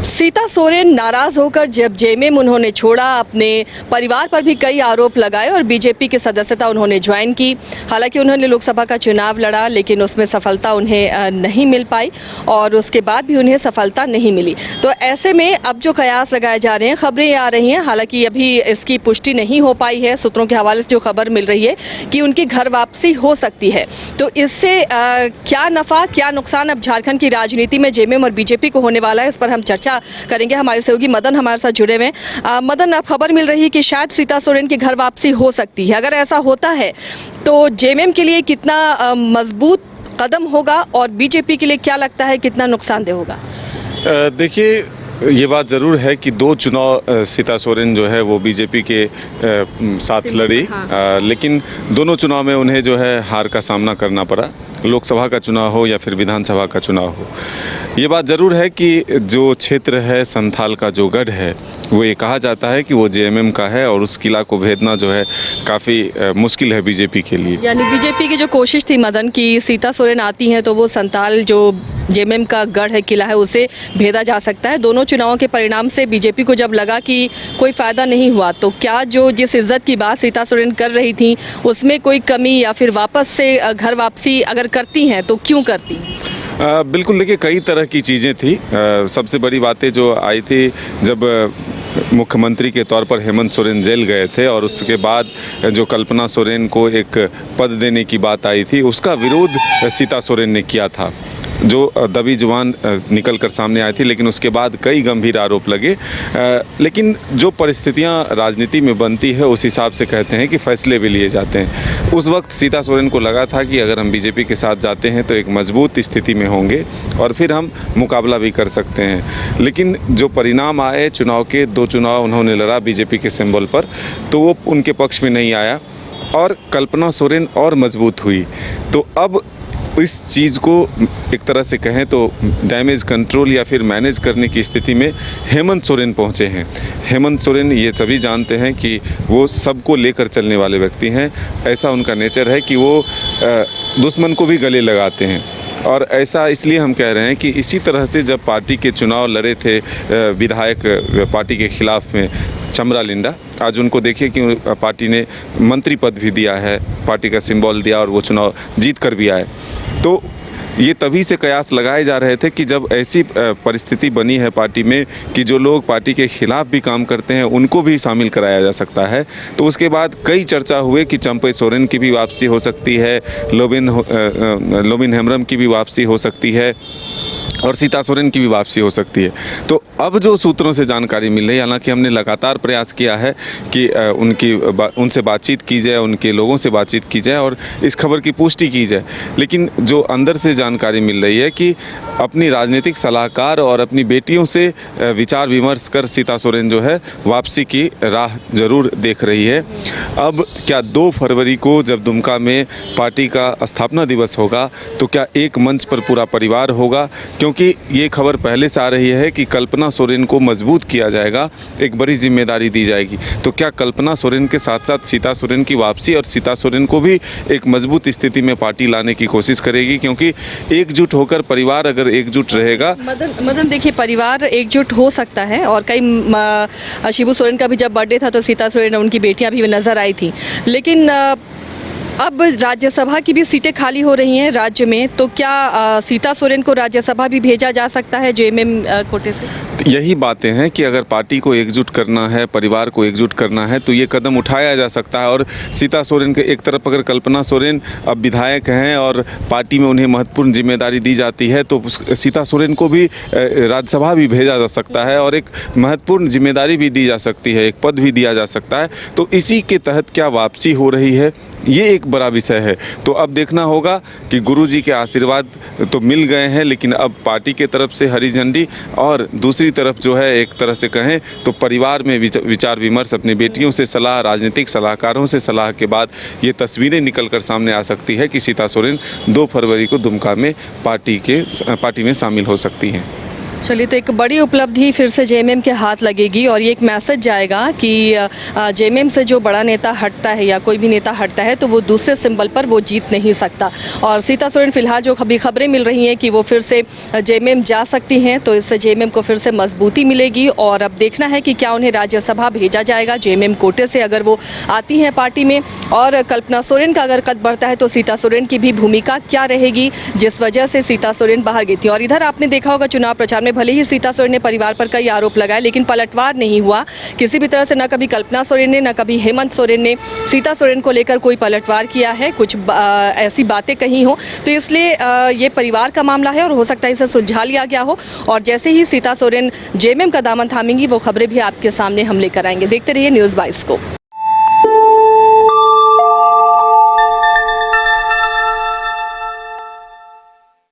सीता सोरेन नाराज होकर जब जेएमएम उन्होंने छोड़ा, अपने परिवार पर भी कई आरोप लगाए और बीजेपी की सदस्यता उन्होंने ज्वाइन की। हालांकि उन्होंने लोकसभा का चुनाव लड़ा, लेकिन उसमें सफलता उन्हें नहीं मिल पाई और उसके बाद भी उन्हें सफलता नहीं मिली। तो ऐसे में अब जो कयास लगाए जा रहे हैं, खबरें आ रही हैं, हालांकि अभी इसकी पुष्टि नहीं हो पाई है। सूत्रों के हवाले से जो खबर मिल रही है कि उनकी घर वापसी हो सकती है। तो इससे क्या नफ़ा क्या नुकसान अब झारखंड की राजनीति में जेएमएम और बीजेपी को होने वाला है, इस पर हम चर्चा करेंगे। हमारे सहयोगी मदन हमारे साथ जुड़े हुए हैं। मदन, अब खबर मिल रही है कि शायद सीता सोरेन की घर वापसी हो सकती है। अगर ऐसा होता है तो जेएमएम के लिए कितना मजबूत कदम होगा और बीजेपी के लिए क्या लगता है कितना नुकसानदेह होगा? देखिए, ये बात ज़रूर है कि दो चुनाव सीता सोरेन जो है वो बीजेपी के साथ लड़ी। हाँ। लेकिन दोनों चुनाव में उन्हें जो है हार का सामना करना पड़ा, लोकसभा का चुनाव हो या फिर विधानसभा का चुनाव हो। ये बात ज़रूर है कि जो क्षेत्र है संथाल का जो गढ़ है, वो ये कहा जाता है कि वो जेएमएम का है और उस किला को भेदना जो है काफ़ी मुश्किल है बीजेपी के लिए। यानी बीजेपी की जो कोशिश थी मदन की सीता सोरेन आती हैं तो वो संथाल जो जेएमएम का गढ़ है, किला है, उसे भेदा जा सकता है। दोनों चुनावों के परिणाम से बीजेपी को जब लगा कि कोई फ़ायदा नहीं हुआ, तो क्या जो जिस इज्जत की बात सीता सोरेन कर रही थी उसमें कोई कमी या फिर वापस से घर वापसी अगर करती हैं तो क्यों करती? बिल्कुल, देखिए कई तरह की चीज़ें थी। सबसे बड़ी बातें जो आई थी जब मुख्यमंत्री के तौर पर हेमंत सोरेन जेल गए थे और उसके बाद जो कल्पना सोरेन को एक पद देने की बात आई थी, उसका विरोध सीता सोरेन ने किया था, जो दबी जुबान निकल कर सामने आई थी। लेकिन उसके बाद कई गंभीर आरोप लगे। लेकिन जो परिस्थितियां राजनीति में बनती है उस हिसाब से कहते हैं कि फैसले भी लिए जाते हैं। उस वक्त सीता सोरेन को लगा था कि अगर हम बीजेपी के साथ जाते हैं तो एक मजबूत स्थिति में होंगे और फिर हम मुकाबला भी कर सकते हैं। लेकिन जो परिणाम आए चुनाव के, दो चुनाव उन्होंने लड़ा बीजेपी के सिंबल पर, तो वो उनके पक्ष में नहीं आया और कल्पना सोरेन और मजबूत हुई। तो अब इस चीज़ को एक तरह से कहें तो डैमेज कंट्रोल या फिर मैनेज करने की स्थिति में हेमंत सोरेन पहुंचे हैं। हेमंत सोरेन ये सभी जानते हैं कि वो सबको लेकर चलने वाले व्यक्ति हैं। ऐसा उनका नेचर है कि वो दुश्मन को भी गले लगाते हैं। और ऐसा इसलिए हम कह रहे हैं कि इसी तरह से जब पार्टी के चुनाव लड़े थे विधायक पार्टी के खिलाफ में चमरा लिंडा, आज उनको देखिए कि पार्टी ने मंत्री पद भी दिया है, पार्टी का सिंबल दिया और वो चुनाव जीत कर भी आए। तो ये तभी से कयास लगाए जा रहे थे कि जब ऐसी परिस्थिति बनी है पार्टी में कि जो लोग पार्टी के खिलाफ भी काम करते हैं उनको भी शामिल कराया जा सकता है। तो उसके बाद कई चर्चा हुए कि चंपई सोरेन की भी वापसी हो सकती है, लोबिन हेम्ब्रम की भी वापसी हो सकती है और सीता सोरेन की भी वापसी हो सकती है। तो अब जो सूत्रों से जानकारी मिल रही है, हालांकि हमने लगातार प्रयास किया है कि उनसे बातचीत की जाए, उनके लोगों से बातचीत की जाए और इस खबर की पुष्टि की जाए, लेकिन जो अंदर से जानकारी मिल रही है कि अपनी राजनीतिक सलाहकार और अपनी बेटियों से विचार विमर्श कर सीता सोरेन जो है वापसी की राह जरूर देख रही है। अब क्या 2 फरवरी को जब दुमका में पार्टी का स्थापना दिवस होगा तो क्या एक मंच पर पूरा परिवार होगा? क्योंकि ये खबर पहले से आ रही है कि कल्पना सोरेन को मजबूत किया जाएगा, एक बड़ी जिम्मेदारी दी जाएगी। तो क्या कल्पना सोरेन के साथ साथ सीता सोरेन की वापसी और सीता सोरेन को भी एक मजबूत स्थिति में पार्टी लाने की कोशिश करेगी? क्योंकि एकजुट होकर परिवार अगर एकजुट रहेगा। मदन देखिए, परिवार एकजुट हो सकता है और कई शिबू सोरेन का भी जब बर्थडे था तो सीता सोरेन और उनकी बेटियां भी नजर आई थी। लेकिन अब राज्यसभा की भी सीटें खाली हो रही हैं राज्य में, तो क्या सीता सोरेन को राज्यसभा भी भेजा जा सकता है जेएमएम कोटे से? यही बातें हैं कि अगर पार्टी को एकजुट करना है, परिवार को एकजुट करना है तो ये कदम उठाया जा सकता है। और सीता सोरेन के एक तरफ अगर कल्पना सोरेन अब विधायक हैं और पार्टी में उन्हें महत्वपूर्ण जिम्मेदारी दी जाती है तो सीता सोरेन को भी राज्यसभा भी भेजा जा सकता है और एक महत्वपूर्ण जिम्मेदारी भी दी जा सकती है, एक पद भी दिया जा सकता है। तो इसी के तहत क्या वापसी हो रही है, ये एक बड़ा विषय है। तो अब देखना होगा कि गुरुजी के आशीर्वाद तो मिल गए हैं, लेकिन अब पार्टी के तरफ से हरी झंडी और दूसरी तरफ जो है एक तरह से कहें तो परिवार में विचार विमर्श, अपनी बेटियों से सलाह, राजनीतिक सलाहकारों से सलाह के बाद ये तस्वीरें निकल कर सामने आ सकती है कि सीता सोरेन 2 फरवरी को दुमका में पार्टी में शामिल हो सकती हैं। चलिए, तो एक बड़ी उपलब्धि फिर से जेएमएम के हाथ लगेगी और ये एक मैसेज जाएगा कि जेएमएम से जो बड़ा नेता हटता है या कोई भी नेता हटता है तो वो दूसरे सिंबल पर वो जीत नहीं सकता। और सीता सोरेन फिलहाल जो खबरें मिल रही हैं कि वो फिर से जेएमएम जा सकती हैं, तो इससे जेएमएम को फिर से मजबूती मिलेगी। और अब देखना है कि क्या उन्हें राज्यसभा भेजा जाएगा जेएमएम कोटे से अगर वो आती हैं पार्टी में। और कल्पना सोरेन का अगर कद बढ़ता है तो सीता सोरेन की भी भूमिका क्या रहेगी, जिस वजह से सीता सोरेन बाहर गई थी। और इधर आपने देखा होगा चुनाव प्रचार में भले ही सीता सोरेन ने परिवार पर कई आरोप लगाए, लेकिन पलटवार नहीं हुआ किसी भी तरह से। न कभी कल्पना सोरेन ने, न कभी हेमंत सोरेन ने सीता सोरेन को लेकर कोई पलटवार किया है, कुछ ऐसी बातें कही हो। तो इसलिए ये परिवार का मामला है और हो सकता है इसे सुलझा लिया गया हो। और जैसे ही सीता सोरेन जेएमएम का दामन थामेंगी वो खबरें भी आपके सामने हम लेकर आएंगे। देखते रहिए न्यूज़ 22 को।